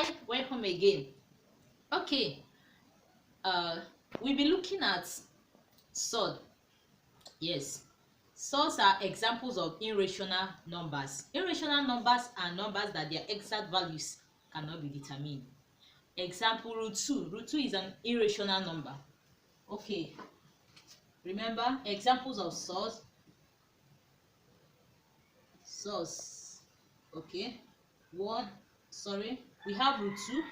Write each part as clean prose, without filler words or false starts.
Hi, welcome again. Okay, we'll be looking at sod. Yes, surds are examples of irrational numbers. Irrational numbers are numbers that their exact values cannot be determined. Example, root 2. Root 2 is an irrational number. Okay, remember examples of surds. Surds. Okay, we have root 2,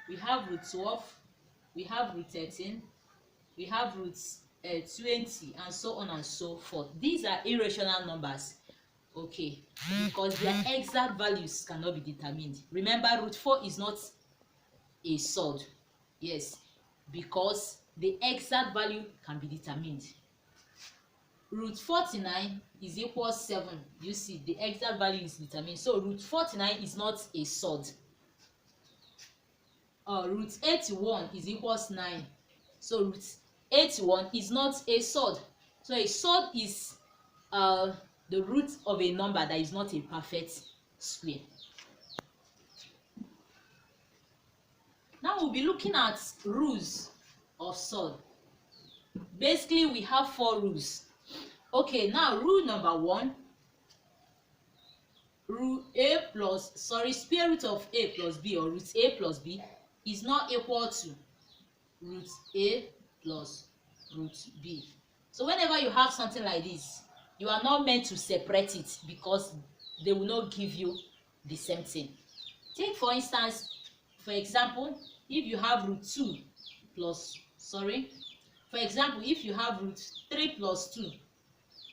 we have root 12, we have root 13, we have roots 20, and so on and so forth. These are irrational numbers, okay, because their exact values cannot be determined. Remember, root 4 is not a surd. Yes, because the exact value can be determined. Root 49 is equal 7. You see, the exact value is determined, so root 49 is not a surd. Root 81 is equals 9, so root 81 is not a surd. So a surd is the root of a number that is not a perfect square. Now we'll be looking at rules of surd. Basically, we have 4 rules. Okay, now rule number 1, square root of a plus b, or root a plus b, is not equal to root a plus root b. So whenever you have something like this, you are not meant to separate it, because they will not give you the same thing. Take for instance, for example, if you have root 2 plus, for example, if you have root 3 plus 2,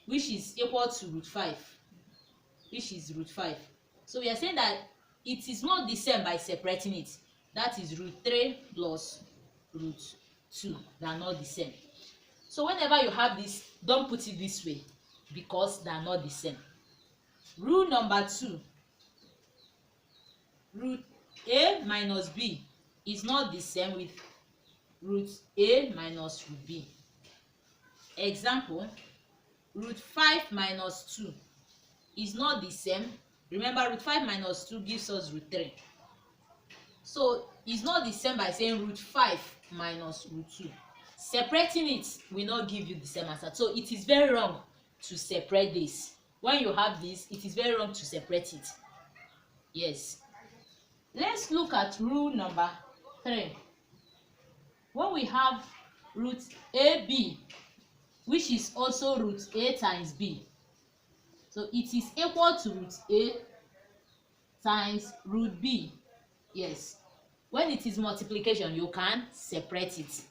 which is equal to root 5, which is root 5. So we are saying that it is not the same by separating it. That is root 3 plus root 2. They are not the same. So whenever you have this, don't put it this way, because they are not the same. Rule number 2, root a minus b is not the same with root a minus root b. Example, root 5 minus 2 is not the same. Remember, root 5 minus 2 gives us root 3. So it's not the same by saying root 5 minus root 2. Separating it will not give you the same answer. So it is very wrong to separate this. When you have this, it is very wrong to separate it. Yes. Let's look at rule number 3. When we have root ab, which is also root a times b, so it is equal to root a times root b. Yes. When it is multiplication, you can separate it.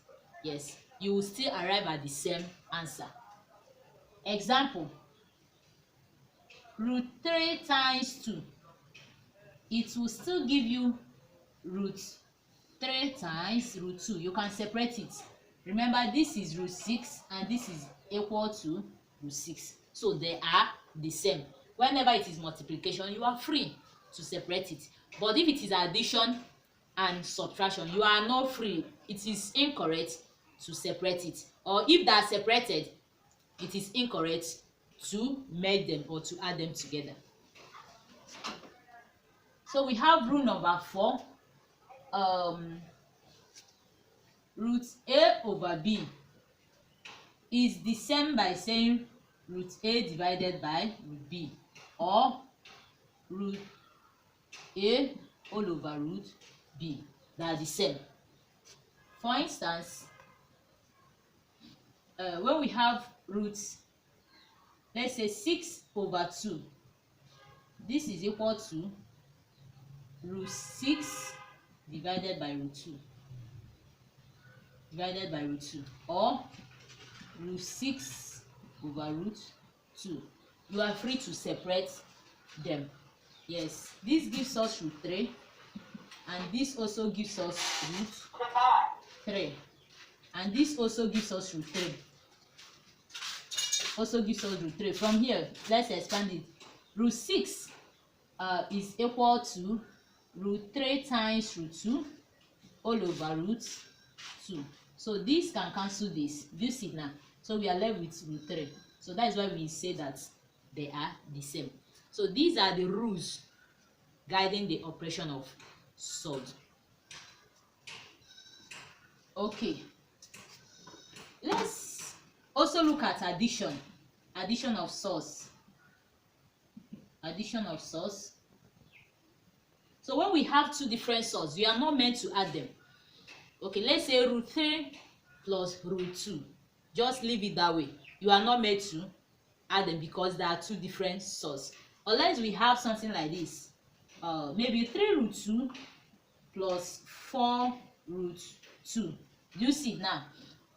Yes, you will still arrive at the same answer. Example, root 3 times 2, it will still give you root 3 times root 2. You can separate it. Remember, this is root 6 and this is equal to root 6. So they are the same. Whenever it is multiplication, you are free to separate it. But if it is addition and subtraction, you are not free. It is incorrect to separate it. Or if they are separated, it is incorrect to merge them or to add them together. So we have rule number 4. Root a over b is the same by saying root a divided by root b, or root a all over root b. They are the same. For instance, when we have roots, let's say 6 over 2, this is equal to root 6 divided by root 2, or root 6 over root 2. You are free to separate them. Yes, this gives us root 3, and this also gives us root 3, and this also gives us root 3. From here, let's expand it. Root 6 is equal to root 3 times root 2 all over root 2. So this can cancel this signal. So we are left with root 3. So that is why we say that they are the same. So these are the rules guiding the operation of surd. Okay, let's also look at addition. Addition of source. Addition of source. So when we have two different sources, you are not meant to add them. Okay, let's say root 3 plus root 2. Just leave it that way. You are not meant to add them because there are two different sources. Unless we have something like this. Maybe 3 root 2 plus 4 root 2. Do you see now?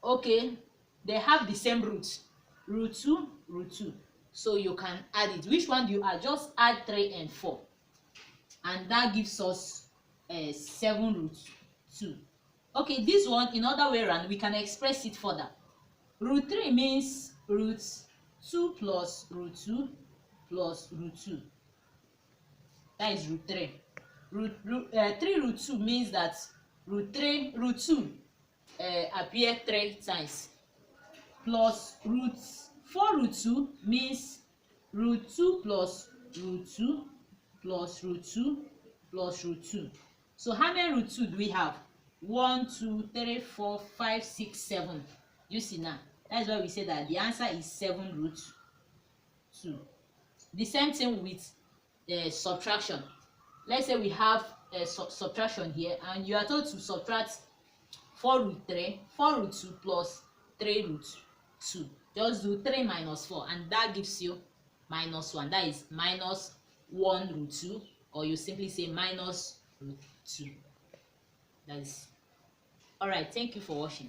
Okay, they have the same root. Root 2, root 2. So you can add it. Which one do you add? Just add 3 and 4. And that gives us 7 root 2. Okay, this one, in other way around, we can express it further. Root 3 means root 2 plus root 2 plus root 2. That is root 3. 3 root 2 means that root 2 appear 3 times. Plus root 4 root 2 means root 2 plus root 2 plus root 2 plus root 2. So how many root 2 do we have? 1, 2, 3, 4, 5, 6, 7. You see now. That's why we say that the answer is 7 root 2. The same thing with subtraction. Let's say we have subtraction here, and you are told to subtract 4 root 3, 4 root 2 plus 3 root 2. Just do 3 minus 4, and that gives you minus 1. That is minus 1 root 2, or you simply say minus root 2. That is all right. Thank you for watching.